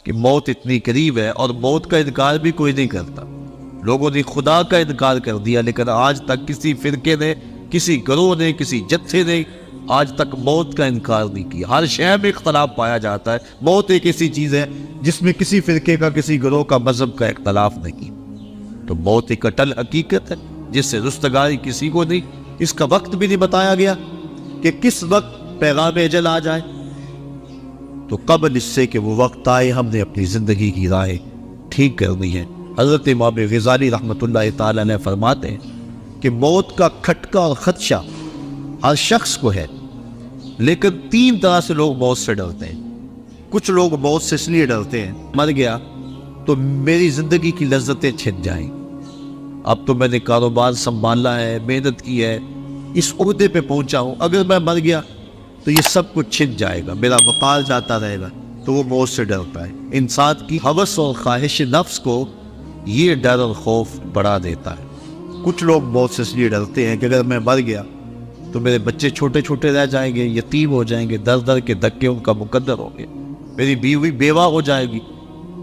کہ موت اتنی قریب ہے اور موت کا انکار بھی کوئی نہیں کرتا. لوگوں نے خدا کا انکار کر دیا، لیکن آج تک کسی فرقے نے، کسی گروہ نے، کسی جتھے نے آج تک موت کا انکار نہیں کیا. ہر شے میں اختلاف پایا جاتا ہے. موت ایک ایسی چیز ہے جس میں کسی فرقے کا، کسی گروہ کا، مذہب کا اختلاف نہیں. تو موت ایک اٹل حقیقت ہے جس سے رستگاری کسی کو نہیں. اس کا وقت بھی نہیں بتایا گیا کہ کس وقت پیغام اجل آ جائے. تو قبل اس سے کہ وہ وقت آئے ہم نے اپنی زندگی کی راہیں ٹھیک کرنی ہے. حضرت امام غزالی رحمۃ اللہ تعالی علیہ فرماتے ہیں کہ موت کا کھٹکا اور خدشہ ہر شخص کو ہے، لیکن 3 طرح سے لوگ موت سے ڈرتے ہیں. کچھ لوگ موت سے اس لیے ڈرتے ہیں، مر گیا تو میری زندگی کی لذتیں چھن جائیں. اب تو میں نے کاروبار سنبھالا ہے، محنت کی ہے، اس عہدے پہ پہنچا ہوں، اگر میں مر گیا تو یہ سب کچھ چھن جائے گا، میرا وقار جاتا رہے گا. تو وہ موت سے ڈرتا ہے. انسان کی ہوس اور خواہش نفس کو یہ ڈر اور خوف بڑھا دیتا ہے. کچھ لوگ موت سے اس لیے ڈرتے ہیں کہ اگر میں مر گیا تو میرے بچے چھوٹے چھوٹے رہ جائیں گے، یتیم ہو جائیں گے، در در کے دھکے ان کا مقدر ہوں گے، میری بیوی بیوہ ہو جائے گی،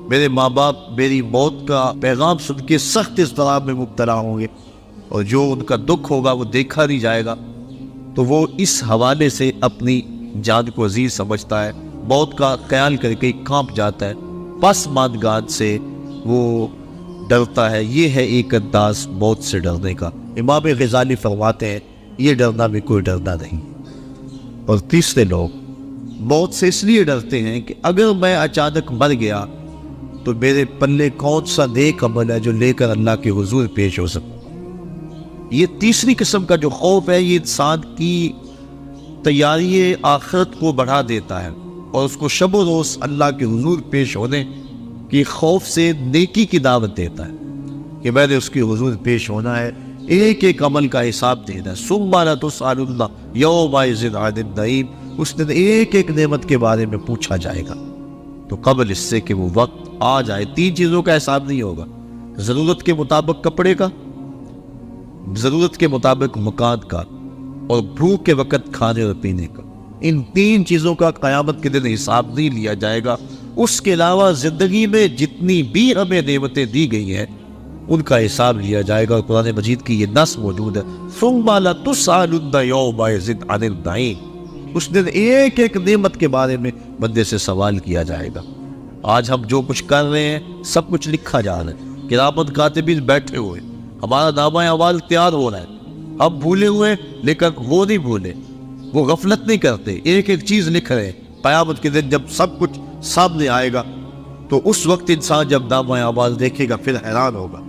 میرے ماں باپ میری موت کا پیغام سن کے سخت اضطراب میں مبتلا ہوں گے، اور جو ان کا دکھ ہوگا وہ دیکھا نہیں جائے گا. تو وہ اس حوالے سے اپنی جان کو عزیز سمجھتا ہے، موت کا خیال کر کے کانپ جاتا ہے، پسماندگان سے وہ ڈرتا ہے. یہ ہے ایک انداز موت سے ڈرنے کا. امام غزالی فرماتے ہیں یہ ڈرنا بھی کوئی ڈرنا نہیں. اور تیسرے لوگ موت سے اس لیے ڈرتے ہیں کہ اگر میں اچانک مر گیا تو میرے پلے کون سا نیک عمل ہے جو لے کر اللہ کے حضور پیش ہو سکوں. یہ تیسری قسم کا جو خوف ہے یہ انسان کی تیاری آخرت کو بڑھا دیتا ہے اور اس کو شب و روز اللہ کے حضور پیش ہونے کی خوف سے نیکی کی دعوت دیتا ہے کہ میں نے اس کے حضور پیش ہونا ہے، ایک ایک عمل کا حساب دینا ہے. ثم لتسألن یومئذ عن النعیم. اس دن ایک ایک نعمت کے بارے میں پوچھا جائے گا. تو قبل اس سے کہ وہ وقت آ جائے 3 چیزوں کا حساب نہیں ہوگا: ضرورت کے مطابق کپڑے کا، ضرورت کے مطابق مکان کا، اور بھوک کے وقت کھانے اور پینے کا. ان 3 چیزوں کا قیامت کے دن حساب نہیں لیا جائے گا. اس کے علاوہ زندگی میں جتنی بھی ہمیں نعمتیں دی گئی ہیں ان کا حساب لیا جائے گا. اور قرآن مجید کی یہ نص موجود ہے: ثم لتسألن یومئذ عن النعیم. اس دن ایک ایک نعمت کے بارے میں بندے سے سوال کیا جائے گا. آج ہم جو کچھ کر رہے ہیں سب کچھ لکھا جا رہا ہے، کرامت کاتبین بیٹھے ہوئے، ہمارا نامہ اعمال تیار ہو رہا ہے. ہم بھولے ہوئے لیکن وہ نہیں بھولے، وہ غفلت نہیں کرتے، ایک ایک چیز لکھ رہے ہیں. قیامت کے دن جب سب کچھ سامنے آئے گا تو اس وقت انسان جب نامہ اعمال دیکھے گا پھر حیران ہوگا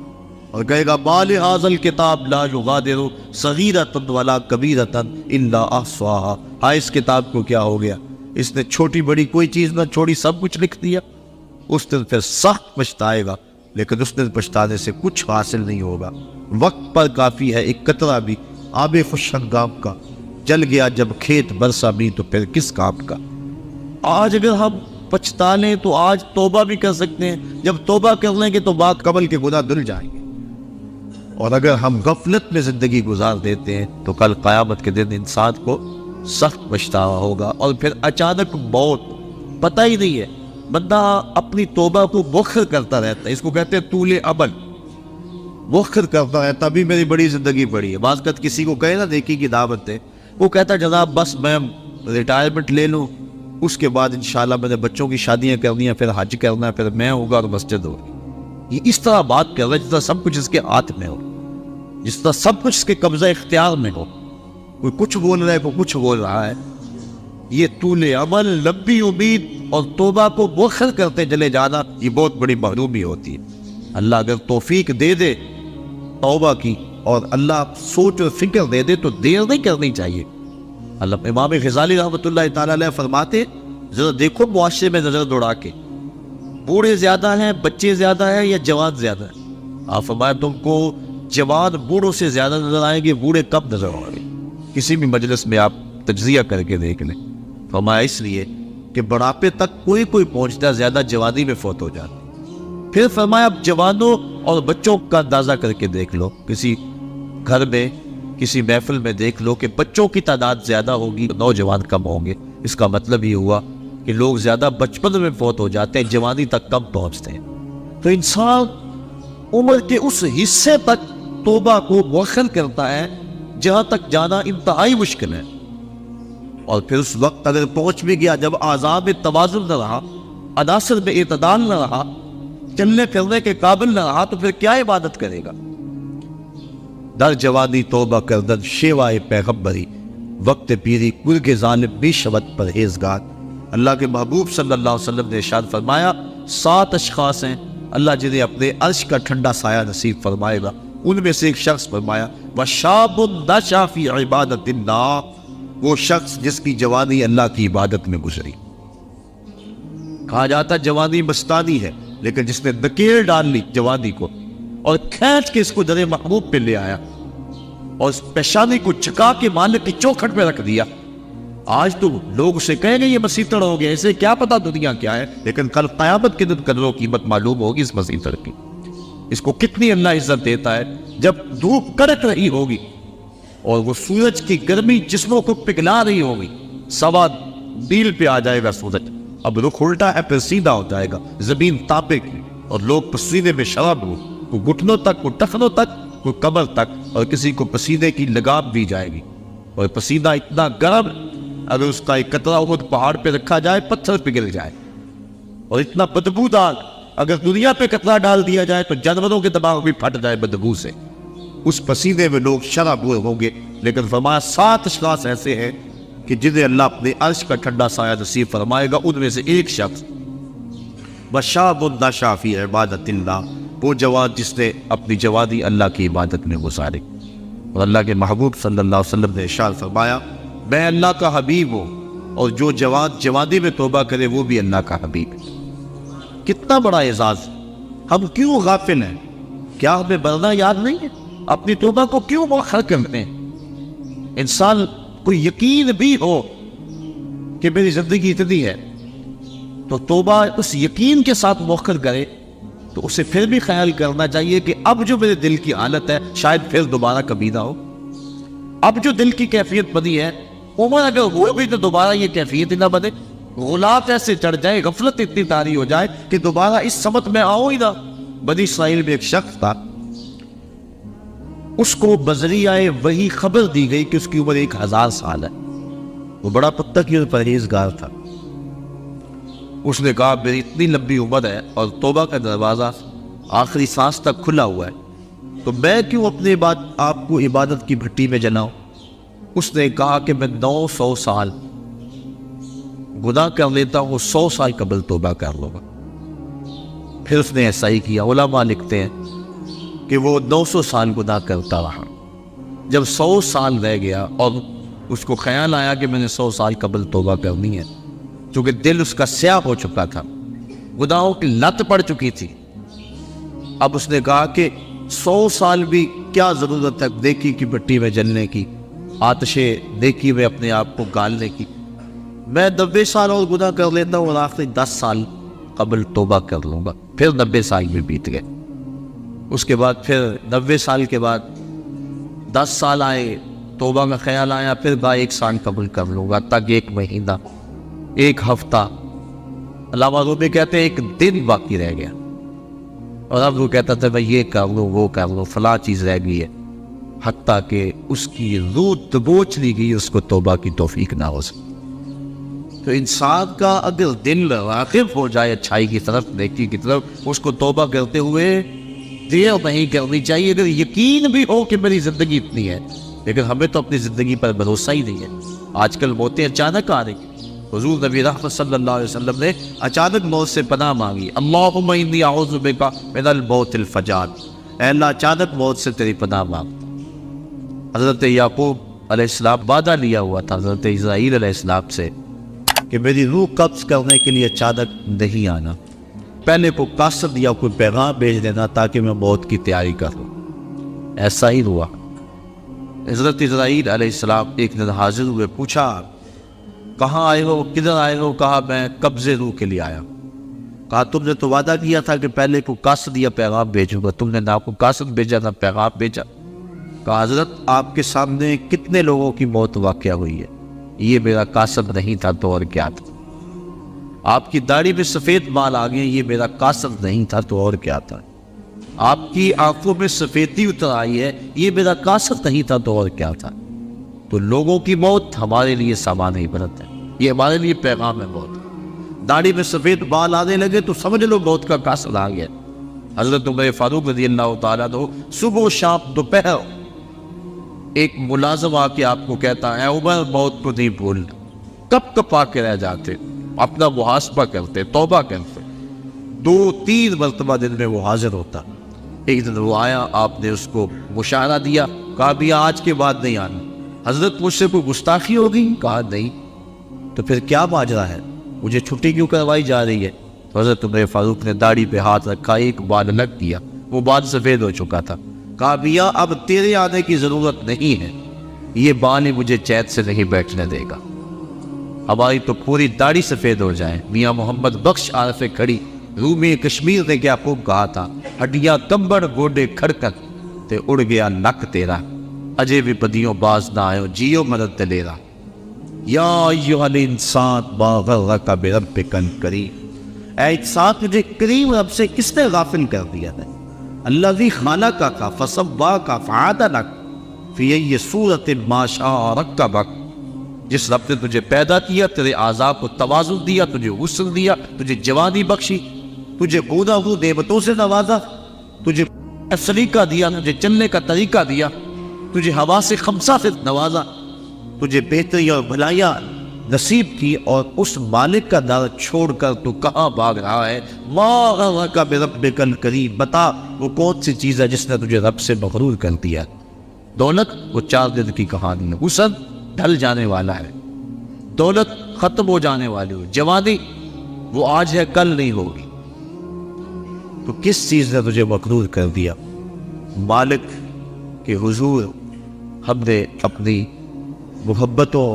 اور کہے گا مال ھذا الکتاب لا یغادر صغیرۃ ولا کبیرۃ الا احصاها. اس کتاب کو کیا ہو گیا، اس نے چھوٹی بڑی کوئی چیز نہ چھوڑی، سب کچھ لکھ دیا. اس دن پھر سخت پچھتائے گا، لیکن اس دن پچھتانے سے کچھ حاصل نہیں ہوگا. وقت پر کافی ہے ایک قطرہ بھی آب خوش ہنگام کا، جل گیا جب کھیت برسا بھی تو پھر کس کام کا. آج اگر ہم پچھتا لیں تو آج توبہ بھی کر سکتے ہیں، جب توبہ کر لیں گے تو بعد قبل کے گناہ دھل جائیں گے. اور اگر ہم غفلت میں زندگی گزار دیتے ہیں تو کل قیامت کے دن انسان کو سخت پچھتاوا ہوگا. اور پھر اچانک موت پتہ ہی نہیں ہے، بندہ اپنی توبہ کو مؤخر کرتا رہتا ہے. اس کو کہتے ہیں طول عمل، مؤخر کرتا ہے. تبھی میری بڑی زندگی بڑی ہے. بعض وقت کسی کو کہے نا نیکی کی دعوت ہے، وہ کہتا ہے جناب بس میں ریٹائرمنٹ لے لوں، اس کے بعد انشاءاللہ میں نے بچوں کی شادیاں کرنی ہیں، پھر حج کرنا ہے، پھر میں ہوگا اور مسجد ہوگی. یہ اس طرح بات کر رہا ہے جس طرح سب کچھ اس کے ہاتھ میں ہو، جس طرح سب کچھ اس کے قبضہ اختیار میں ہو. کوئی کچھ بول رہا ہے، کوئی کچھ بول رہا ہے. یہ طول عمل، لمبی امید اور توبہ کو مؤخر کرتے چلے جانا یہ بہت بڑی محرومی ہوتی ہے. اللہ اگر توفیق دے دے توبہ کی اور اللہ سوچ اور فکر دے دے تو دیر نہیں کرنی چاہیے. اللہ امام غزالی رحمۃ اللہ تعالیٰ علیہ فرماتے ذرا دیکھو معاشرے میں نظر دوڑا کے، بوڑھے زیادہ ہیں، بچے زیادہ ہیں یا جوان زیادہ ہیں؟ آپ فرمایا تم کو جوان بوڑھوں سے زیادہ نظر آئیں گے، بوڑھے کم نظر آئیں گے. کسی بھی مجلس میں آپ تجزیہ کر کے دیکھ لیں. فرمایا اس لیے کہ بڑھاپے تک کوئی پہنچتا، زیادہ جوانی میں فوت ہو جاتی. پھر فرمایا اب جوانوں اور بچوں کا اندازہ کر کے دیکھ لو، کسی گھر میں کسی محفل میں دیکھ لو کہ بچوں کی تعداد زیادہ ہوگی، نوجوان کم ہوں گے. اس کا مطلب یہ ہوا کہ لوگ زیادہ بچپن میں فوت ہو جاتے ہیں، جوانی تک کم پہنچتے ہیں۔ تو انسان عمر کے اس حصے تک توبہ کو مؤخر کرتا ہے جہاں تک جانا انتہائی مشکل ہے، اور پھر اس وقت اگر پہنچ بھی گیا جب اعضاء میں توازن نہ رہا، عناصر میں اعتدال نہ رہا، چلنے پھرنے کے قابل نہ رہا، تو پھر کیا عبادت کرے گا؟ در جوانی توبہ کردن شیوائے پیغمبری، وقت پیری گرگ ظالم بھی شبت پرہیزگار۔ اللہ کے محبوب صلی اللہ علیہ وسلم نے ارشاد فرمایا 7 اشخاص ہیں اللہ جنہیں اپنے عرش کا ٹھنڈا سایہ نصیب فرمائے گا۔ ان میں سے ایک شخص فرمایا وَشَابٌ نَشَأَ فِي عِبَادَةِ اللَّهِ، وہ شخص جس کی جوانی اللہ کی عبادت میں گزری۔ کہا جاتا جوانی مستانی ہے، لیکن جس نے دکیل ڈال لی جوانی کو اور کھینچ کے اس کو در محبوب پہ لے آیا اور اس پیشانی کو چکا کے مالک کی چوکھٹ پہ رکھ دیا، آج تو لوگ اسے کہیں گے یہ مسیطر ہو گیا، اسے کیا پتا دنیا کیا ہے، لیکن کل قیامت کے دن قدر و قیمت معلوم ہوگی اس مسیطر کی، اس کو کتنی اللہ عزت دیتا ہے۔ جب دھوپ کڑک رہی ہوگی اور وہ سورج کی گرمی جسموں کو پگھلا رہی ہوگی، سوا میل پہ آ جائے گا سورج، اب رخ الٹا ہے پھر سیدھا ہو جائے گا، زمین تاپے گی اور لوگ پسینے میں شراب ہو، کوئی گھٹنوں تک، کوئی ٹخنوں تک، کوئی کمر تک، اور کسی کو پسینے کی لگام بھی جائے گی، اور پسینہ اتنا گرم اگر اس کا ایک قطرہ احد پہاڑ پہ رکھا جائے پتھر پگھل جائے، اور اتنا بدبودار اگر دنیا پہ قطرہ ڈال دیا جائے تو جانوروں کے دماغ بھی پھٹ جائے بدبو سے، اس پسینے میں لوگ شرابور ہوں گے۔ لیکن فرمایا 7 اشخاص ایسے ہیں کہ جنہیں اللہ اپنے عرش کا ٹھنڈا سایہ نصیب فرمائے گا، ان میں سے ایک شخص وَشَابٌ نَشَأَ فِي عِبَادَةِ اللَّهِ، وہ جوان جس نے اپنی جوانی اللہ کی عبادت میں گزاری۔ اور اللہ کے محبوب صلی اللہ علیہ وسلم نے ارشاد فرمایا میں اللہ کا حبیب ہوں، اور جو جوان جوانی میں توبہ کرے وہ بھی اللہ کا حبیب ہے۔ کتنا بڑا اعزاز! ہم کیوں غافل ہیں؟ کیا ہمیں مرنا یاد نہیں ہے؟ اپنی توبہ کو کیوں مؤخر کرتے ہیں؟ انسان کو یقین بھی ہو کہ میری زندگی اتنی ہے تو توبہ اس یقین کے ساتھ مؤخر کرے، تو اسے پھر بھی خیال کرنا چاہیے کہ اب جو میرے دل کی حالت ہے شاید پھر دوبارہ کبھی نہ ہو۔ اب جو دل کی کیفیت بنی ہے، عمر اگر ہو بھی تو دوبارہ یہ کیفیت ہی نہ بنے، غلاف ایسے چڑھ جائے، غفلت اتنی طاری ہو جائے کہ دوبارہ اس سمت میں آؤ ہی نہ۔ بنی اسرائیل میں ایک شخص تھا، اس کو بذریعہ وہی خبر دی گئی کہ اس کی عمر 1000 سال ہے، وہ بڑا متقی اور پرہیزگار تھا۔ اس نے کہا میری اتنی لمبی عمر ہے اور توبہ کا دروازہ آخری سانس تک کھلا ہوا ہے، تو میں کیوں اپنے آپ کو عبادت کی بھٹی میں جلاؤں؟ اس نے کہا کہ میں 900 سال گناہ کر لیتا ہوں، 100 سال قبل توبہ کر لوں گا۔ پھر اس نے ایسا ہی کیا۔ علماء لکھتے ہیں کہ وہ 900 سال گناہ کرتا رہا، جب 100 سال رہ گیا اور اس کو خیال آیا کہ میں نے 100 سال قبل توبہ کرنی ہے، چونکہ دل اس کا سیاہ ہو چکا تھا، گناہوں کی لت پڑ چکی تھی، اب اس نے کہا کہ 100 سال بھی کیا ضرورت ہے نیکی کی مٹی میں جلنے کی، آتش نیکی میں اپنے آپ کو گالنے کی، میں 90 سال اور گناہ کر لیتا ہوں اور آخری 10 سال قبل توبہ کر لوں گا۔ پھر 90 سال بھی بیت گئے، اس کے بعد پھر 90 سال کے بعد 10 سال آئے، توبہ کا خیال آیا، پھر کہا 1 سال قبل کر لوں گا، تک 1 مہینہ، 1 ہفتہ، علامہ رومی کہتے ہیں 1 دن باقی رہ گیا، اور اب وہ کہتا تھا میں یہ کر لوں وہ کر لوں، فلاں چیز رہ گئی ہے، حتیٰ کہ اس کی روح دبوچ لی گئی، اس کو توبہ کی توفیق نہ ہو سکی۔ تو انسان کا اگر دل راغب ہو جائے اچھائی کی طرف، نیکی کی طرف، اس کو توبہ کرتے ہوئے دیر نہیں کرنی چاہیے۔ اگر یقین بھی ہو کہ میری زندگی اتنی ہے، لیکن ہمیں تو اپنی زندگی پر بھروسہ ہی نہیں ہے۔ آج کل موتیں اچانک آ رہی ہیں، حضور نبی رحمت صلی اللہ علیہ وسلم نے اچانک موت سے پناہ مانگی، اللہم انی اعوذ بک من الموت الفجاع، اے اللہ اچانک موت سے تیری پناہ مانگتا۔ حضرت یعقوب علیہ السلام وعدہ لیا ہوا تھا حضرت اسرائیل علیہ السلام سے کہ میری روح قبض کرنے کے لیے اچانک نہیں آنا، پہلے کو قاصد یا کوئی پیغام بھیج دینا تاکہ میں موت کی تیاری کروں۔ ایسا ہی ہوا۔ حضرت اسرائیل علیہ السلام ایک دن حاضر ہوئے، پوچھا کہاں آئے ہو، کدھر آئے ہو؟ کہا میں قبض روح کے لیے آیا۔ کہا تم نے تو وعدہ کیا تھا کہ پہلے کو قاصد یا پیغام بھیجوں گا، تم نے نہ کو قاصد بھیجا نہ پیغام بھیجا۔ کہا حضرت آپ کے سامنے کتنے لوگوں کی موت واقع ہوئی ہے، یہ میرا قاصد نہیں تھا تو اور کیا تھا؟ آپ کی داڑھی میں سفید بال آ گئے، یہ میرا قاصد نہیں تھا تو اور کیا تھا۔ آپ کی آنکھوں میں سفیدی اتر آئی ہے، یہ میرا قاصد نہیں تھا تو اور کیا تھا۔ تو لوگوں کی موت ہمارے لیے سامان عبرت ہے، یہ ہمارے لیے پیغام ہے موت۔ داڑھی میں سفید بال آنے لگے تو سمجھ لو موت کا قاصد آ گیا۔ حضرت عمر فاروق رضی اللہ تعالیٰ عنہ صبح و شام دوپہر ایک ملازم آ کے آپ کو کہتا ہے عمر موت کو نہیں بھولنا، کب کپا کے رہ جاتے، اپنا محاسبہ کرتے، توبہ کرتے۔ 2-3 مرتبہ دن میں وہ حاضر ہوتا۔ ایک دن وہ آیا، آپ نے اس کو مشاہدہ دیا، کہا بھی آج کے بعد نہیں آنا۔ حضرت مجھ سے کوئی گستاخی ہوگی؟ کہا نہیں۔ تو پھر کیا ماجرا ہے، مجھے چھٹی کیوں کروائی جا رہی ہے؟ تو حضرت عمر فاروق نے داڑھی پہ ہاتھ رکھا، ایک بال الگ کیا، وہ بال سفید ہو چکا تھا۔ کہا میاں اب تیرے آنے کی ضرورت نہیں ہے، یہ بال ہی مجھے چین سے نہیں بیٹھنے دے گا، ہماری تو پوری داڑھی سفید ہو جائے۔ میاں محمد بخش عارف کھڑی رومی کشمیر نے کیا خوب کہا تھا، ہڈیاں کمبڑ گوڈے کھڑکن تے اڑ گیا نک تیرا، اجے بھی بدیوں باز نہ آئے جیو مدد دلیرا، یا ایھا الانسان ما غرک بربک الکریم، اے انسان تجھے کریم رب سے کس نے غافل کر دیا ہے؟ الذی خلقک فسواک فعدلک فی ای صورت ما شاء رکبک، جس رب نے تجھے پیدا کیا، تیرے اعضاء کو توازن دیا، تجھے غسل دیا، تجھے جوانی بخشی، تجھے گودہ نعمتوں سے نوازا، تجھے سلیقہ دیا، تجھے چلنے کا طریقہ دیا، تجھے حواس خمسہ سے نوازا، تجھے بہتری اور بھلائیاں نصیب کی، اور اس مالک کا در چھوڑ کر تو کہاں بھاگ رہا ہے؟ ما غرک بربک الکریم، بتا وہ کون سی چیز ہے جس نے تجھے رب سے مغرور کر دیا؟ دولت وہ 4 دن کی کہانی ہے، حسن ڈھل جانے والا ہے، دولت ختم ہو جانے والی ہو، جوانی وہ آج ہے کل نہیں ہوگی۔ تو کس چیز نے تجھے مغرور کر دیا؟ مالک کے حضور ہم نے اپنی محبتوں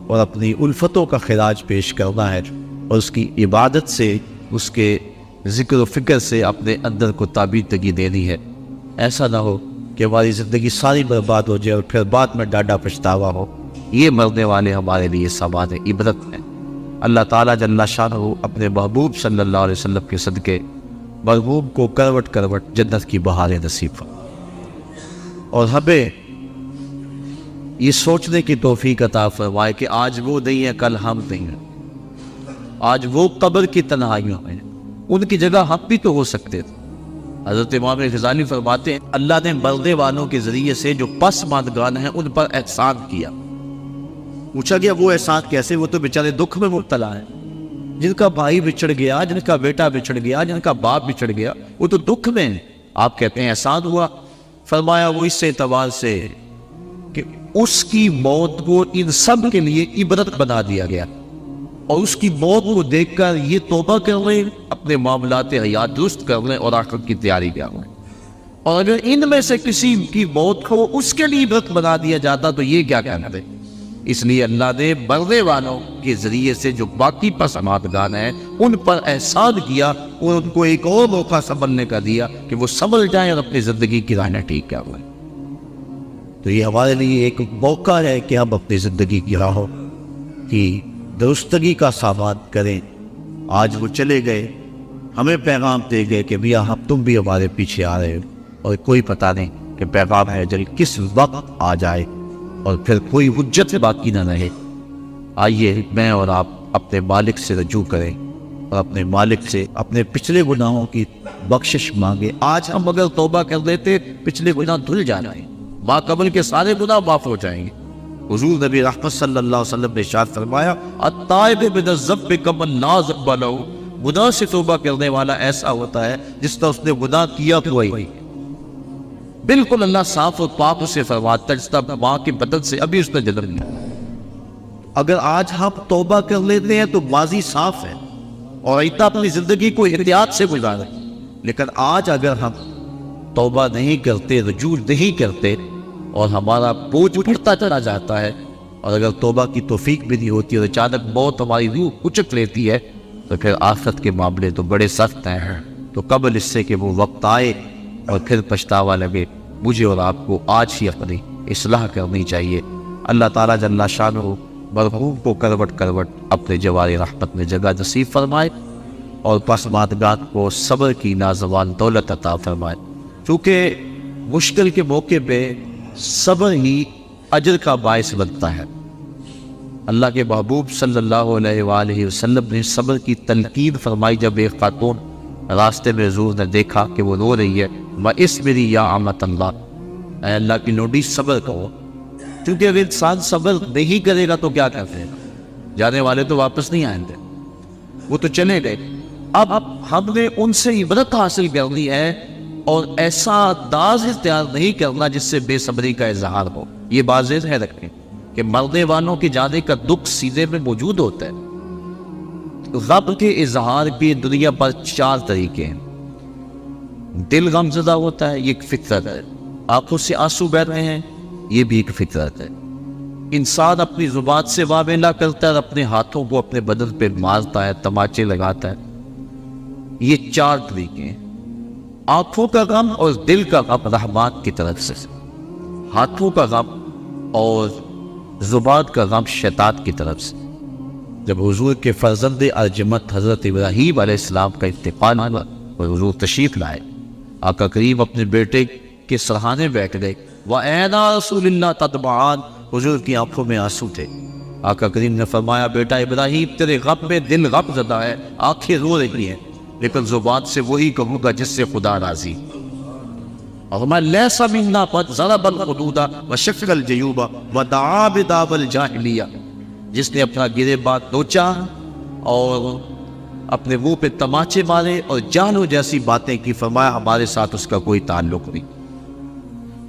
اور اپنی الفتوں کا خراج پیش کرنا ہے، اور اس کی عبادت سے، اس کے ذکر و فکر سے اپنے اندر کو تابیدگی دینی ہے۔ ایسا نہ ہو کہ ہماری زندگی ساری برباد ہو جائے اور پھر بعد میں ڈاڈا پچھتاوا ہو۔ یہ مرنے والے ہمارے لیے سامان عبرت ہیں۔ اللہ تعالیٰ جل شانہ اپنے محبوب صلی اللہ علیہ وسلم کے صدقے مرحوم کو کروٹ کروٹ جنت کی بہاریں نصیب فرمائے، اور ہمیں یہ سوچنے کی توفیق عطا فرمائے کہ آج وہ نہیں ہے کل ہم نہیں ہیں، آج وہ قبر کی تنہائیوں میں ان کی جگہ ہم بھی تو ہو سکتے تھے۔ حضرت امام غزالی فرماتے ہیں اللہ نے مرنے والوں کے ذریعے سے جو پسماندگان ہیں ان پر احسان کیا۔ پوچھا گیا وہ احسان کیسے؟ وہ تو بیچارے دکھ میں مبتلا ہیں، جن کا بھائی بچھڑ گیا، جن کا بیٹا بچھڑ گیا، جن کا باپ بچھڑ گیا، وہ تو دکھ میں ہیں۔ آپ کہتے ہیں احسان ہوا؟ فرمایا وہ اس اعتبار سے کہ اس کی موت کو ان سب کے لیے عبرت بنا دیا گیا، اور اس کی موت کو دیکھ کر یہ توبہ کر لیں، اپنے معاملات حیات درست کر لیں اور آخرت کی تیاری کر لیں۔ اور اگر ان میں سے کسی کی موت کو اس کے لیے عبرت بنا دیا جاتا تو یہ کیا کہنا دے؟ اس لیے اللہ نے مرنے والوں کے ذریعے سے جو باقی پسماندگان ہیں ان پر احسان کیا، اور ان کو ایک اور موقع سنبھلنے کا دیا کہ وہ سنبھل جائیں اور اپنی زندگی کی راہیں ٹھیک کر لیں۔ تو یہ ہمارے لیے ایک موقع ہے کہ ہم اپنی زندگی کی راہوں کی درستگی کا سامان کریں۔ آج وہ چلے گئے، ہمیں پیغام دے گئے کہ میاں ہم تم بھی ہمارے پیچھے آ رہے ہو، اور کوئی پتہ نہیں کہ پیغام ہے جل کس وقت آ جائے اور پھر کوئی حجت باقی نہ رہے۔ آئیے میں اور آپ اپنے مالک سے رجوع کریں اور اپنے مالک سے اپنے پچھلے گناہوں کی بخشش مانگے۔ آج ہم اگر توبہ کر لیتے پچھلے گناہ دھل جا رہے ہیں، ماں قبل کے سارے گناہ معاف ہو جائیں گے۔ حضور نبی رحمت صلی اللہ علیہ وسلم نے ارشاد فرمایا التائب من الذنب کمن لا ذنب لہ، گناہ سے توبہ کرنے والا ایسا ہوتا ہے جس طرح اس نے گناہ کیا کوئی، بالکل اللہ صاف اور پاک اسے فرماتا ہے جس طرح ماں کے بدن سے ابھی اس نے جنم لیا۔ اگر آج ہم توبہ کر لیتے ہیں تو ماضی صاف ہے اور آئندہ اپنی زندگی کو احتیاط سے گزاریں، لیکن آج اگر ہم توبہ نہیں کرتے، رجوع نہیں کرتے، اور ہمارا بوجھ بڑھتا چلا جاتا ہے، اور اگر توبہ کی توفیق بھی نہیں ہوتی اور اچانک موت ہماری روح کچک لیتی ہے، تو پھر آخرت کے معاملے تو بڑے سخت ہیں۔ تو قبل اس سے کہ وہ وقت آئے اور پھر پچھتاوا لگے، مجھے اور آپ کو آج ہی اپنی اصلاح کرنی چاہیے۔ اللہ تعالیٰ جل شانہ مرحوم کو کروٹ کروٹ اپنے جواری رحمت میں جگہ نصیب فرمائے اور پسماندگان کو صبر کی نازوان دولت عطا فرمائے، چونکہ مشکل کے موقع پہ صبر ہی اجر کا باعث بنتا ہے۔ اللہ کے محبوب صلی اللہ علیہ وآلہ وسلم نے صبر کی تلقین فرمائی جب ایک خاتون راستے میں حضور نے دیکھا کہ وہ رو رہی ہے، وَاصبری یا امۃ اللہ، اے اللہ کی لونڈی صبر کرو، کیونکہ اگر انسان صبر نہیں کرے گا تو کیا کرے گا؟ جانے والے تو واپس نہیں آئیں گے، وہ تو چلے گئے۔ اب ہم نے ان سے عبرت حاصل کرنی ہے اور ایسا انداز اختیار نہیں کرنا جس سے بے صبری کا اظہار ہو۔ یہ بات ذہن ہے رکھیں کہ مرنے والوں کے جانے کا دکھ سینے میں موجود ہوتا ہے۔ غم کے اظہار کی دنیا پر 4 طریقے ہیں۔ دل غم زدہ ہوتا ہے، یہ ایک فطرت ہے۔ آنکھوں سے آنسو بہ رہے ہیں، یہ بھی ایک فطرت ہے۔ انسان اپنی زبان سے واویلا کرتا ہے اور اپنے ہاتھوں کو اپنے بدن پہ مارتا ہے، تماچے لگاتا ہے۔ یہ 4 طریقے ہیں، آنکھوں کا غم اور دل کا غم رحمان کی طرف سے، ہاتھوں کا غم اور زبان کا غم شیطان کی طرف سے۔ جب حضور کے فرزند ارجمت حضرت ابراہیم علیہ السلام کا انتقال ہوا اور حضور تشریف لائے، آقا کریم اپنے بیٹے کے سرہانے بیٹھ گئے، وَأَيْنَ رَسُولِ اللَّهِ تَدْمَعَانِ، حضور کی آنکھوں میں آنسو تھے۔ آقا کریم نے فرمایا، بیٹا ابراہیم تیرے غم میں دل غم زدہ ہے، آنکھیں رو رہی ہیں، لیکن زبان سے وہی کہوں گا جس سے خدا راضی۔ اور میں لیس منا قد ضرب الخدود وشق الجیوب ودعا بدعوى الجاہلیہ، جس نے اپنا گرے بات نوچا اور اپنے منہ پہ تماچے مارے اور جانو جیسی باتیں کی، فرمایا ہمارے ساتھ اس کا کوئی تعلق نہیں۔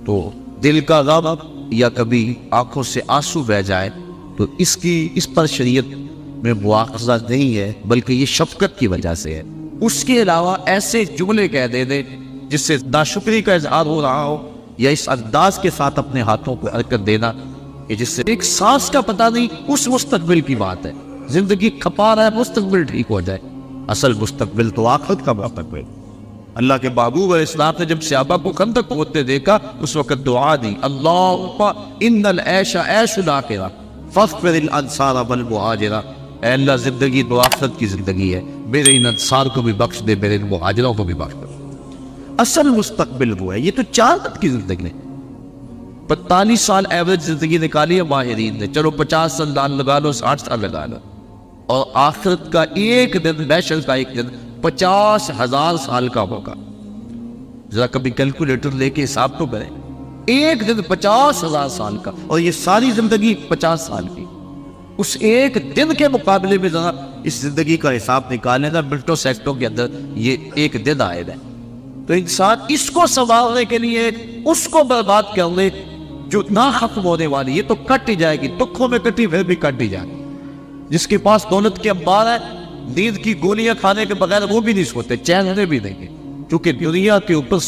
تو دل کا غم یا کبھی آنکھوں سے آنسو بہ جائے تو اس پر شریعت میں مواخذہ نہیں ہے، بلکہ یہ شفقت کی وجہ سے ہے۔ اس کے علاوہ ایسے جملے کہہ دے جس سے ناشکری کا اظہار ہو رہا ہو، یا اس انداز کے ساتھ اپنے ہاتھوں کو حرکت دینا کہ جس سے ایک سانس کا پتہ نہیں، اس مستقبل کی بات ہے۔ زندگی کھپا رہا ہے، مستقبل ٹھیک ہو جائے، اصل مستقبل تو آخرت کا مستقبل۔ اللہ کے محبوب علیہ السلام نے جب صحابہ کو خندق کھودتے دیکھا، اس وقت دعا دی، اللہم ان العیش عیش الاخرہ فاغفر الانصار والمہاجرہ، اے اللہ زندگی تو آخرت کی زندگی ہے، میرے ان انصار کو بھی بخش دے، میرے ان مہاجروں کو بھی بخش دے۔ اصل مستقبل وہ ہے۔ یہ تو 4 وقت کی زندگی ہے۔ 45 سال ایوریج زندگی نکالی ہے ماہرین نے، چلو 50 سال لگا لو، 60 سال لگا لو، اور آخرت کا ایک دن، محشر کا ایک دن 50,000 سال کا ہوگا۔ ذرا کبھی کیلکولیٹر لے کے حساب تو کریں، ایک دن 50,000 سال کا، اور یہ ساری زندگی 50 سال کی۔ اس ایک دن کے مقابلے میں ذرا اس زندگی کا حساب نکالیں نا، منٹوں سیکنڈوں کے اندر یہ ایک دن آئے گا۔ تو انسان اس کو سنوارنے کے لیے اس کو برباد کر لے جو نہ ختم ہونے والی، یہ تو کٹ ہی جائے گی، دکھوں میں کٹی پھر بھی کٹ ہی جائے گی۔ جس کے پاس دولت کے انبار ہے، نیند کی گولیاں کھانے کے بغیر وہ بھی نہیں سوتے، چین ہونے بھی نہیں گے، کیونکہ دنیا کے اوپر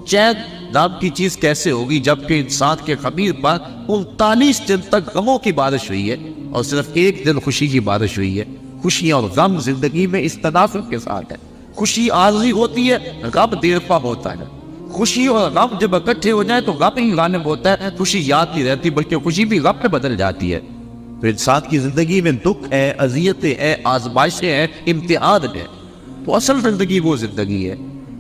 چین نام کی چیز کیسے ہوگی جبکہ انسان کے خمیر پر 39 دن تک غموں کی بارش ہوئی ہے اور صرف ایک دن خوشی کی بارش ہوئی ہے۔ خوشی اور غم زندگی میں اس تناسب کے ساتھ ہے۔ خوشی عارضی ہوتی ہے، غم دیر پا ہوتا ہے۔ خوشی اور غم جب اکٹھے ہو جائیں تو غم ہی غالب ہوتا ہے، خوشی یاد نہیں رہتی بلکہ خوشی بھی غم میں بدل جاتی ہے۔ تو انسان کی زندگی میں دکھ ہے، اذیتیں ہیں، آزمائشیں ہیں، امتحان ہے، تو اصل زندگی وہ زندگی ہے۔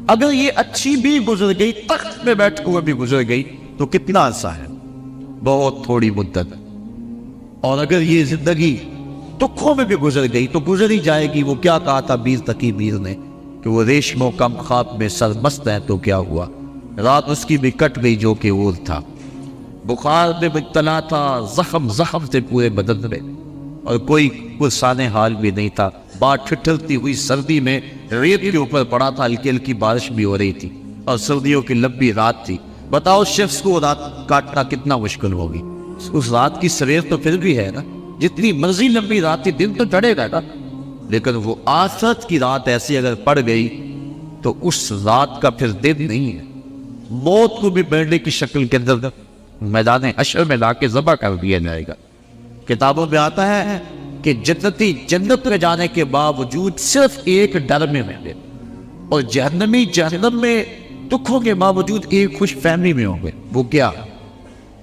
اگر یہ اچھی بھی گزر گئی، تخت میں بیٹھ ہوئے بھی گزر گئی، تو کتنا عرصہ ہے؟ بہت تھوڑی مدت۔ اور اگر یہ زندگی دکھوں میں بھی گزر گئی تو گزر ہی جائے گی۔ وہ کیا کہا تھا میر تقی میر نے کہ وہ ریشموں کم خواب میں سرمست ہے تو کیا ہوا، رات اس کی بھی کٹ گئی جو کہ اور تھا۔ بخار میں مبتلا تھا، زخم سے پورے بدن میں، اور کوئی پرسان حال بھی نہیں تھا۔ بات ٹھٹھرتی ہوئی سردی میں ریت کے اوپر پڑا تھا، ہلکی ہلکی بارش بھی ہو رہی تھی اور سردیوں کی لمبی رات تھی۔ بتاؤ شخص کو رات کاٹنا کتنا مشکل ہوگی۔ اس رات کی سویر تو پھر بھی ہے نا، جتنی مرضی لمبی رات تھی، دن تو چڑھے گا نا، لیکن وہ آخرت کی رات ایسی اگر پڑ گئی تو اس رات کا پھر دن نہیں ہے۔ موت کو بھی بیڑنے کی شکل کے اندر میدان حشر میں لا کے ذبح کر دیا جائے گا۔ کتابوں میں آتا ہے کہ جنتی جنت میں جانے کے باوجود صرف ایک ڈر میں ہوں گے، اور جہنمی جہنم میں دکھوں کے باوجود ایک خوش فہمی میں ہوں گے۔ وہ کیا؟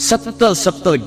70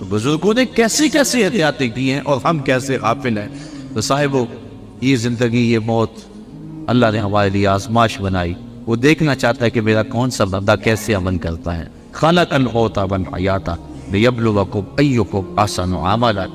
تو بزرگوں نے کیسی کیسی احتیاطیں کی ہیں اور ہم کیسے غافل ہیں. تو صاحبو یہ زندگی یہ موت اللہ نے ہمارے لیے آزمائش بنائی. وہ دیکھنا چاہتا ہے کہ میرا کون سا بندہ کیسے عمل کرتا ہے. خلق الموت والحیات لیبلوکم ایکم احسن عملا.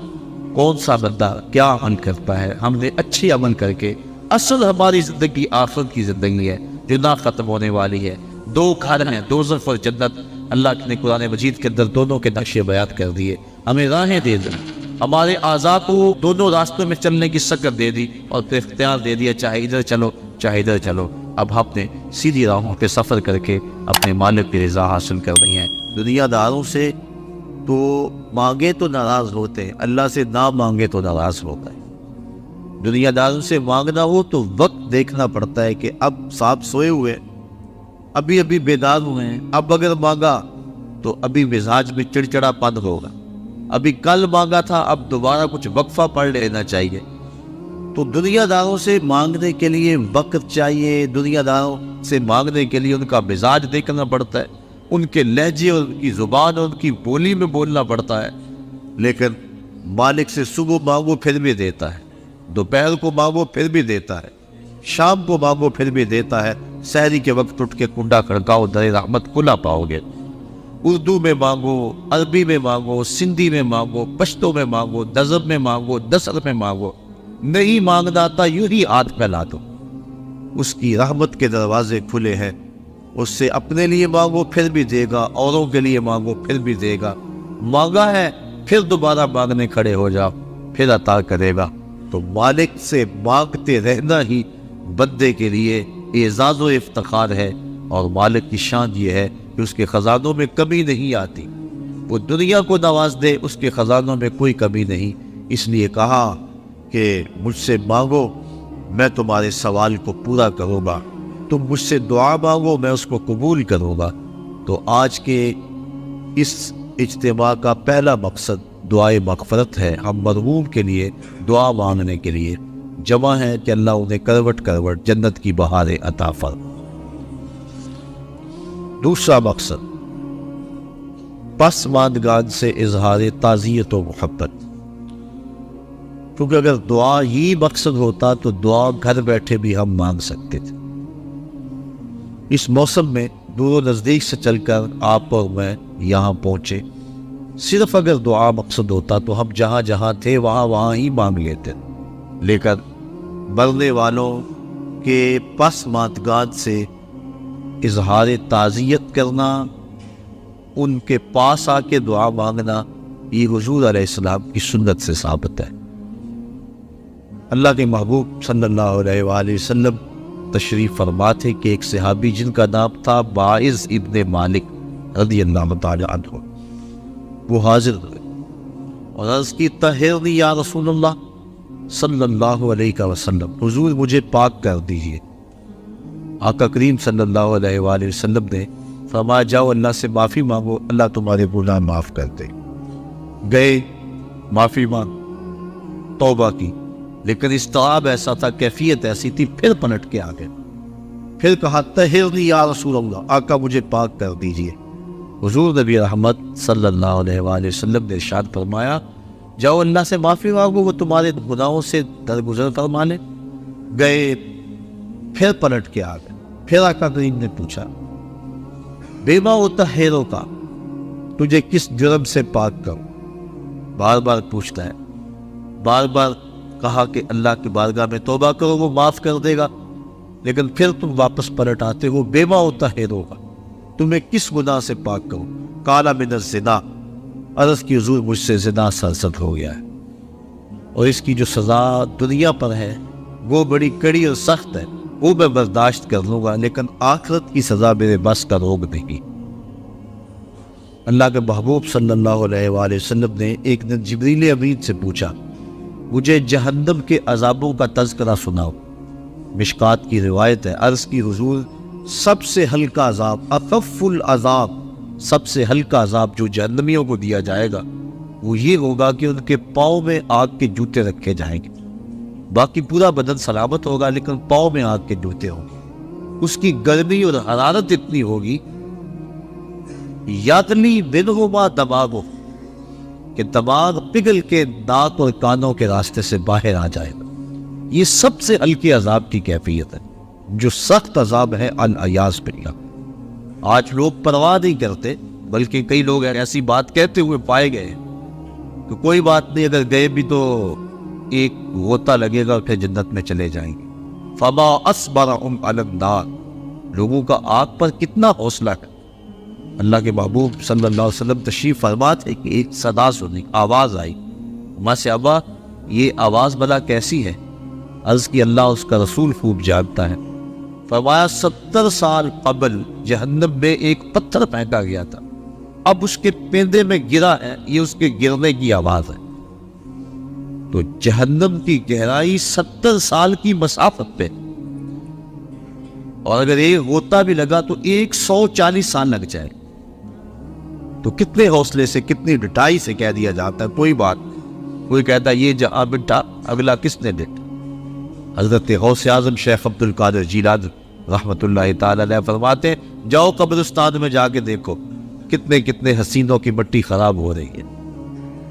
کون سا بندہ کیا عمل کرتا ہے. ہم نے اچھی عمل کر کے اصل ہماری زندگی آخرت کی زندگی ہے جو نہ ختم ہونے والی ہے. دو گھر ہیں دوزخ اور جنت. اللہ نے قرآن مجید کے اندر دونوں کے نقشے بیان کر دیے. ہمیں راہیں دے دی, ہمارے اعضاء کو دونوں راستوں میں چلنے کی شکل دے دی اور پھر اختیار دے دیا چاہے ادھر چلو چاہے ادھر چلو. اب ہم نے سیدھی راہوں پہ سفر کر کے اپنے مالک کی رضا حاصل کر رہی ہیں. دنیا داروں سے تو مانگے تو ناراض ہوتے ہیں, اللہ سے نہ مانگے تو ناراض ہوتا ہے. دنیا داروں سے مانگنا ہو تو وقت دیکھنا پڑتا ہے کہ اب صاحب سوئے ہوئے ابھی ابھی بیدار ہوئے ہیں, اب اگر مانگا تو ابھی مزاج میں چڑچڑا پن ہوگا, ابھی کل مانگا تھا اب دوبارہ کچھ وقفہ پڑھ لینا چاہیے. تو دنیا داروں سے مانگنے کے لیے وقت چاہیے, دنیا داروں سے مانگنے کے لیے ان کا مزاج دیکھنا پڑتا ہے, ان کے لہجے اور ان کی زبان اور ان کی بولی میں بولنا پڑتا ہے. لیکن مالک سے صبح مانگو پھر بھی دیتا ہے, دوپہر کو مانگو پھر بھی دیتا ہے, شام کو مانگو پھر بھی دیتا ہے. سحری کے وقت اٹھ کے کنڈا کھڑکاؤ در رحمت کھلا پاؤ گے. اردو میں مانگو, عربی میں مانگو, سندھی میں مانگو, پشتو میں مانگو, نظم میں مانگو, نثر میں مانگو. نہیں مانگنا آتا یوں ہی ہاتھ پھیلا دو. اس کی رحمت کے دروازے کھلے ہیں. اس سے اپنے لیے مانگو پھر بھی دے گا, اوروں کے لیے مانگو پھر بھی دے گا. مانگا ہے پھر دوبارہ مانگنے کھڑے ہو جاؤ پھر عطا کرے گا. تو مالک سے مانگتے رہنا ہی بندے کے لیے اعزاز و افتخار ہے. اور مالک کی شان یہ ہے کہ اس کے خزانوں میں کمی نہیں آتی. وہ دنیا کو نواز دے, اس کے خزانوں میں کوئی کمی نہیں. اس لیے کہا کہ مجھ سے مانگو میں تمہارے سوال کو پورا کروں گا, تم مجھ سے دعا مانگو میں اس کو قبول کروں گا. تو آج کے اس اجتماع کا پہلا مقصد دعائے مغفرت ہے. ہم مرحوم کے لیے دعا مانگنے کے لیے جمع ہیں کہ اللہ انہیں کروٹ کروٹ جنت کی بہاریں عطا فرمائے. دوسرا مقصد پسماندگان سے اظہار تعزیت و محبت. کیونکہ اگر دعا ہی مقصد ہوتا تو دعا گھر بیٹھے بھی ہم مانگ سکتے تھے. اس موسم میں دور و نزدیک سے چل کر آپ اور میں یہاں پہنچے. صرف اگر دعا مقصد ہوتا تو ہم جہاں جہاں تھے وہاں ہی مانگ لیتے. لیکن مرنے والوں کے پسماندگان سے اظہار تعزیت کرنا, ان کے پاس آ کے دعا مانگنا, یہ حضور علیہ السلام کی سنت سے ثابت ہے. اللہ کے محبوب صلی اللہ علیہ وآلہ وسلم تشریف فرما تھے کہ ایک صحابی جن کا نام تھا باعث ابن مالک رضی اللہ تعالی عنہ, وہ حاضر ہوئے اور عرض کی طہرنی یا رسول اللہ صلی اللہ علیہ وسلم, حضور مجھے پاک کر دیجئے. آقا کریم صلی اللہ علیہ وآلہ وسلم نے فرمایا جاؤ اللہ سے معافی مانگو, اللہ تمہارے گناہ معاف کر دے. گئے معافی مانگ, توبہ کی, لیکن اضطراب ایسا تھا, کیفیت ایسی تھی, پھر پلٹ کے آ گئے. پھر کہا طہرنی یا رسول اللہ, آقا مجھے پاک کر دیجئے. حضور نبی رحمت صلی اللہ علیہ وآلہ وسلم نے ارشاد فرمایا جاؤ اللہ سے معافی مانگو, وہ تمہارے گناہوں سے درگزر فرما لے. گئے پھر پلٹ کے آ گئے. پھر آقا کریم نے پوچھا بیما اطہرو کا, تجھے کس جرم سے پاک کروں. بار بار پوچھتا ہے, بار بار کہا کہ اللہ کی بارگاہ میں توبہ کرو وہ معاف کر دے گا. لیکن پھر تم واپس پلٹ آتے ہو بیما اطہرو کا, تمہیں کس گناہ سے پاک کروں. قال من الزنا, عرض کی حضور مجھ سے زنا سرزد ہو گیا ہے, اور اس کی جو سزا دنیا پر ہے وہ بڑی کڑی اور سخت ہے, وہ میں برداشت کر لوں گا, لیکن آخرت کی سزا میرے بس کا روگ نہیں. اللہ کے محبوب صلی اللہ علیہ وآلہ وسلم نے ایک دن جبریل امین سے پوچھا مجھے جہنم کے عذابوں کا تذکرہ سناؤ. مشکات کی روایت ہے, عرض کی حضور سب سے ہلکا عذاب, اخف العذاب, سب سے ہلکا عذاب جو جہنمیوں کو دیا جائے گا وہ یہ ہوگا کہ ان کے پاؤں میں آگ کے جوتے رکھے جائیں گے. باقی پورا بدن سلامت ہوگا لیکن پاؤں میں آگ کے جوتے ہوں گے. اس کی گرمی اور حرارت اتنی ہوگی یادلی منہما دماغو, کہ دماغ پگھل کے ناک اور کانوں کے راستے سے باہر آ جائے گا۔ یہ سب سے ہلکے عذاب کی کیفیت ہے۔ جو سخت عذاب ہے العیاذ باللہ، آج لوگ پرواہ نہیں کرتے، بلکہ کئی لوگ ایسی بات کہتے ہوئے پائے گئے کہ کوئی بات نہیں، اگر گئے بھی تو ایک غوطہ لگے گا پھر جنت میں چلے جائیں گے۔ فما اصبرهم علی النار، لوگوں کا آگ پر کتنا حوصلہ ہے۔ اللہ کے محبوب صلی اللہ علیہ وسلم تشریف فرما تھے کہ ایک صدا سنی، آواز آئی، ماں سے ابا یہ آواز بلا کیسی ہے؟ عرض کی اللہ اس کا رسول خوب جانتا ہے۔ فرمایا 70 سال قبل جہنم میں ایک پتھر پھینکا گیا تھا، اب اس کے پیندے میں گرا ہے، یہ اس کے گرنے کی آواز ہے۔ تو جہنم کی گہرائی 70 سال کی مسافت پہ، اور اگر ایک غوطہ بھی لگا تو 140 سال لگ جائے۔ تو کتنے حوصلے سے، کتنی ڈٹائی سے کہہ دیا جاتا ہے کوئی بات، کوئی کہتا ہے یہ جہاں بٹھا اگلا کس نے ڈٹا۔ حضرت غوث اعظم شیخ عبد القادر جیلانی رحمۃ اللہ تعالی علیہ فرماتے ہیں جاؤ قبرستان میں جا کے دیکھو کتنے کتنے حسینوں کی مٹی خراب ہو رہی ہے،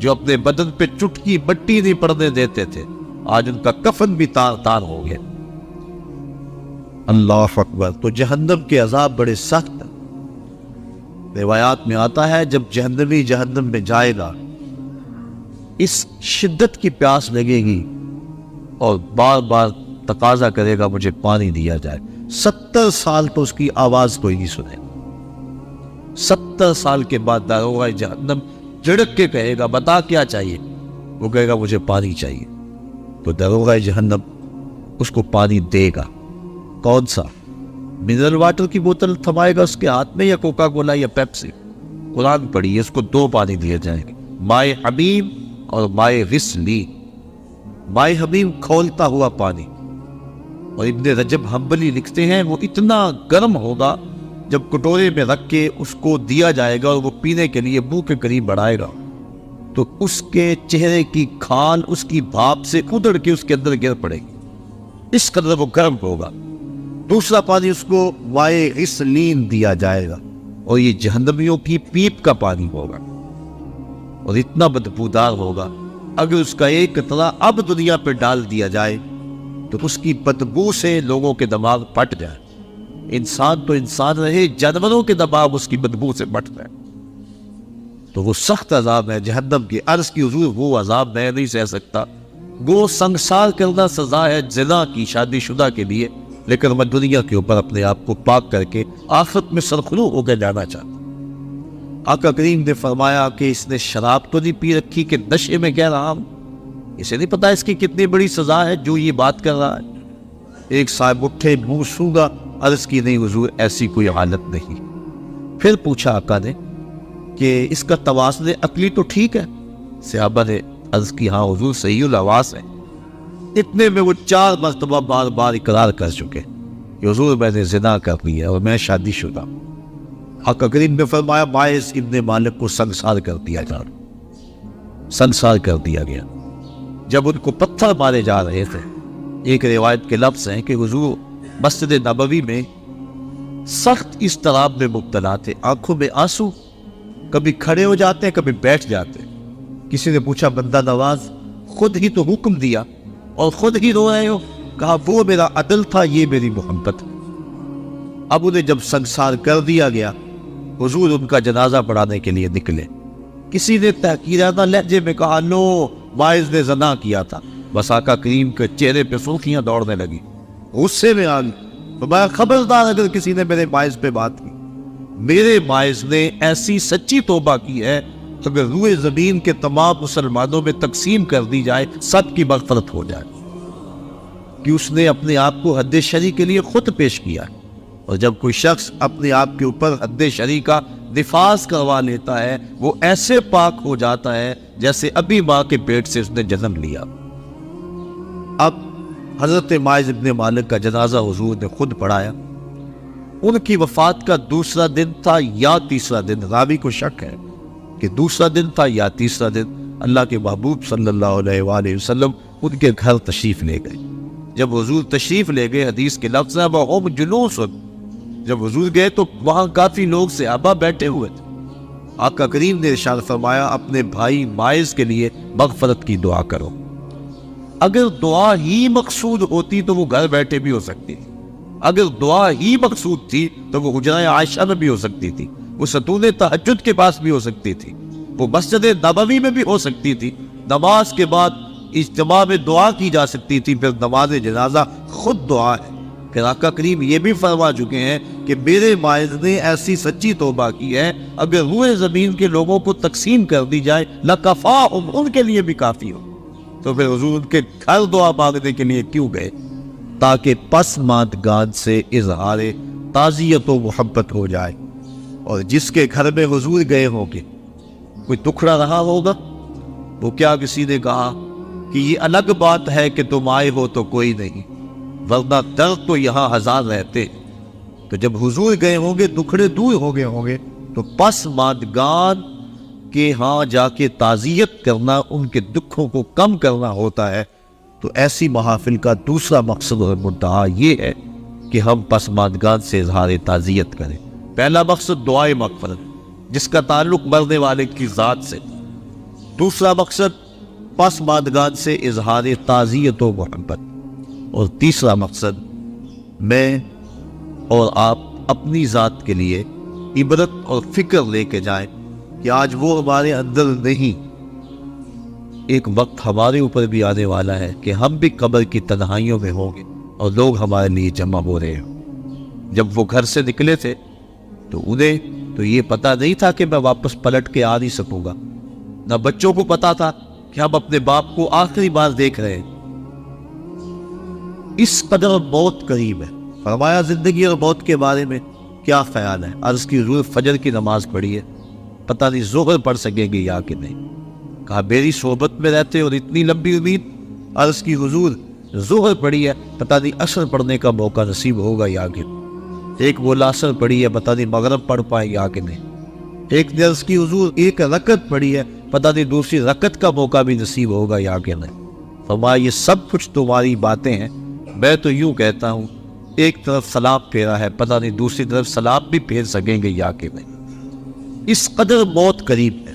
جو اپنے بدن پہ چٹکی مٹی نہیں پڑنے دیتے تھے، آج ان کا کفن بھی تار تار ہو گیا۔ اللہ اکبر۔ تو جہنم کے عذاب بڑے سخت ہیں۔ روایات میں آتا ہے جب جہنمی جہنم میں جائے گا، اس شدت کی پیاس لگے گی اور بار بار تقاضا کرے گا مجھے پانی دیا جائے۔ 70 سال تو اس کی آواز کوئی نہیں سنے۔ 70 سال کے بعد داروغہ جہنم جھڑک کے کہے گا بتا کیا چاہیے؟ وہ کہے گا مجھے پانی چاہیے۔ تو داروغہ جہنم اس کو پانی دے گا۔ کون سا؟ منرل واٹر کی بوتل تھمائے گا اس کے ہاتھ میں، یا کوکا کولا یا پیپسی؟ قرآن پڑھیے، اس کو 2 پانی دیے جائیں گے، مائے حمیم اور مائے غسلین۔ مائے حمیم کھولتا ہوا پانی، اور ابن رجب حنبلی لکھتے ہیں وہ اتنا گرم ہوگا جب کٹورے میں رکھ کے اس کو دیا جائے گا اور وہ پینے کے لیے منہ کے قریب بڑھائے گا تو اس کے چہرے کی کھال اس کی بھاپ سے ادڑ کے اس کے اندر گر پڑے گی، اس قدر وہ گرم ہوگا۔ دوسرا پانی اس کو مائے غسلین دیا جائے گا، اور یہ جہنمیوں کی پیپ کا پانی ہوگا، اور اتنا بدبودار ہوگا اگر اس کا ایک قطرہ اب دنیا پہ ڈال دیا جائے تو اس کی بدبو سے لوگوں کے دماغ پھٹ جائے۔ انسان تو انسان رہے، جانوروں کے دماغ اس کی بدبو سے پھٹ جائے۔ تو وہ سخت عذاب ہے جہنم کی۔ عرض کی حضور وہ عذاب میں نہیں سہ سکتا، وہ سنگسار کرنا سزا ہے زنا کی شادی شدہ کے لیے، لیکن میں دنیا کے اوپر اپنے آپ کو پاک کر کے آخرت میں سرخرو ہو کے جانا چاہتا ہوں۔ آقا کریم نے فرمایا کہ اس نے شراب تو نہیں پی رکھی کہ نشے میں کہہ رہا ہوں؟ اسے نہیں پتا اس کی کتنی بڑی سزا ہے جو یہ بات کر رہا ہے۔ ایک صاحب اٹھے، منہ سونگا، عرض کی نہیں حضور ایسی کوئی حالت نہیں۔ پھر پوچھا آقا نے کہ اس کا توازن عقلی تو ٹھیک ہے؟ صحابہ نے عرض کی ہاں حضور صحیح الحواس ہے۔ اتنے میں وہ 4 مرتبہ بار بار اقرار کر چکے کہ حضور میں نے زنا کر لیا اور میں شادی شدہ ہوں۔ آقا کریم نے فرمایا باعث ابن مالک کو سنگسار کر دیا جا رہا، سنگسار کر دیا گیا۔ جب ان کو پتھر مارے جا رہے تھے، ایک روایت کے لفظ ہیں کہ حضور مسجد نبوی میں سخت اضطراب میں مبتلا تھے، آنکھوں میں آنسو، کبھی کھڑے ہو جاتے کبھی بیٹھ جاتے۔ کسی نے پوچھا بندہ نواز خود ہی تو حکم دیا اور خود ہی رو رہے ہو؟ کہا وہ میرا عدل تھا، یہ میری محبت۔ اب انہیں جب سنگسار کر دیا گیا، حضور ان کا جنازہ پڑھانے کے لیے نکلے۔ کسی نے تحقیرانہ لہجے میں کہا لو باعث نے زنا کیا تھا، بس آقا کریم کے چہرے پہ سرخیاں دوڑنے لگی، غصے میں آ گئی۔ تو میں خبردار اگر کسی نے میرے باعث پہ بات کی، میرے باعث نے ایسی سچی توبہ کی ہے اگر روئے زمین کے تمام مسلمانوں میں تقسیم کر دی جائے سب کی مغفرت ہو جائے، کہ اس نے اپنے آپ کو حد شرعی کے لیے خود پیش کیا۔ اور جب کوئی شخص اپنے آپ کے اوپر حد شرعی کا نفاذ کروا لیتا ہے وہ ایسے پاک ہو جاتا ہے جیسے ابھی ماں کے پیٹ سے اس نے جنم لیا۔ اب حضرت ماعز ابن مالک کا جنازہ حضور نے خود پڑھایا۔ ان کی وفات کا دوسرا دن تھا یا تیسرا دن، راوی کو شک ہے کہ دوسرا دن تھا یا تیسرا دن۔ اللہ کے محبوب صلی اللہ علیہ وآلہ وسلم ان کے گھر تشریف لے گئے۔ جب حضور تشریف لے گئے، حدیث کے لفظ ہے وَهُمْ جُلُوسٌ، جب حضور گئے تو وہاں کافی لوگ صحابہ بیٹھے ہوئے تھے۔ آقا کریم نے ارشاد فرمایا اپنے بھائی مائز کے لیے مغفرت کی دعا کرو۔ اگر دعا ہی مقصود ہوتی تو وہ گھر بیٹھے بھی ہو سکتی تھی، اگر دعا ہی مقصود تھی تو وہ حجرہ عائشہ میں بھی ہو سکتی تھی، وہ ستون تہجد کے پاس بھی ہو سکتی تھی، وہ مسجد نبوی میں بھی ہو سکتی تھی، نماز کے بعد اجتماع میں دعا کی جا سکتی تھی، پھر نماز جنازہ خود دعا ہے۔ پھر آقا کریم یہ بھی فرما چکے ہیں کہ میرے مائز نے ایسی سچی توبہ کی ہے، اگر روئے زمین کے لوگوں کو تقسیم کر دی جائے لَکَفَاهُمْ، ان کے لیے بھی کافی ہو۔ تو پھر حضور ان کے گھر دعا مانگنے کے لیے کیوں گئے؟ تاکہ پسماندگان سے اظہار تعزیت و محبت ہو جائے، اور جس کے گھر میں حضور گئے ہوں گے کوئی دکھڑا رہا ہوگا، وہ کیا کسی نے کہا کہ یہ الگ بات ہے کہ تم آئے ہو تو کوئی نہیں، ورنہ درد تو یہاں ہزار رہتے۔ تو جب حضور گئے ہوں گے دکھڑے دور ہو گئے ہوں گے، تو پسماندگان کے ہاں جا کے تعزیت کرنا، ان کے دکھوں کو کم کرنا ہوتا ہے۔ تو ایسی محافل کا دوسرا مقصد اور مدعا یہ ہے کہ ہم پسماندگان سے اظہار تعزیت کریں۔ پہلا مقصد دعائے مغفرت جس کا تعلق مرنے والے کی ذات سے، دوسرا مقصد پسماندگان سے اظہار تعزیت و محبت، اور تیسرا مقصد میں اور آپ اپنی ذات کے لیے عبرت اور فکر لے کے جائیں کہ آج وہ ہمارے اندر نہیں، ایک وقت ہمارے اوپر بھی آنے والا ہے کہ ہم بھی قبر کی تنہائیوں میں ہوں گے اور لوگ ہمارے لیے جمع ہو رہے ہیں۔ جب وہ گھر سے نکلے تھے تو انہیں تو یہ پتہ نہیں تھا کہ میں واپس پلٹ کے آ نہیں سکوں گا، نہ بچوں کو پتا تھا کہ ہم اپنے باپ کو آخری بار دیکھ رہے ہیں۔ اس قدر موت قریب ہے۔ فرمایا زندگی اور موت کے بارے میں کیا خیال ہے؟ عرض کی حضور فجر کی نماز پڑھی ہے، پتہ نہیں ظہر پڑھ سکیں گے یا کہ نہیں۔ کہا میری صحبت میں رہتے اور اتنی لمبی امید؟ عرض کی حضور ظہر پڑھی ہے، پتہ نہیں عصر پڑھنے کا موقع نصیب ہوگا یا کہ نہیں۔ ایک بولا عصر پڑھی ہے، پتہ نہیں مغرب پڑھ پائے یا کہ نہیں۔ ایک نے عرض کی حضور ایک رکعت پڑھی ہے، پتہ نہیں دوسری رکعت کا موقع بھی نصیب ہوگا یا کہ نہیں۔ فرمایا یہ سب کچھ تمہاری باتیں ہیں، میں تو یوں کہتا ہوں ایک طرف سلام پھیرا ہے، پتہ نہیں دوسری طرف سلام بھی پھیر سکیں گے یا کہ نہیں۔ اس قدر موت قریب ہے۔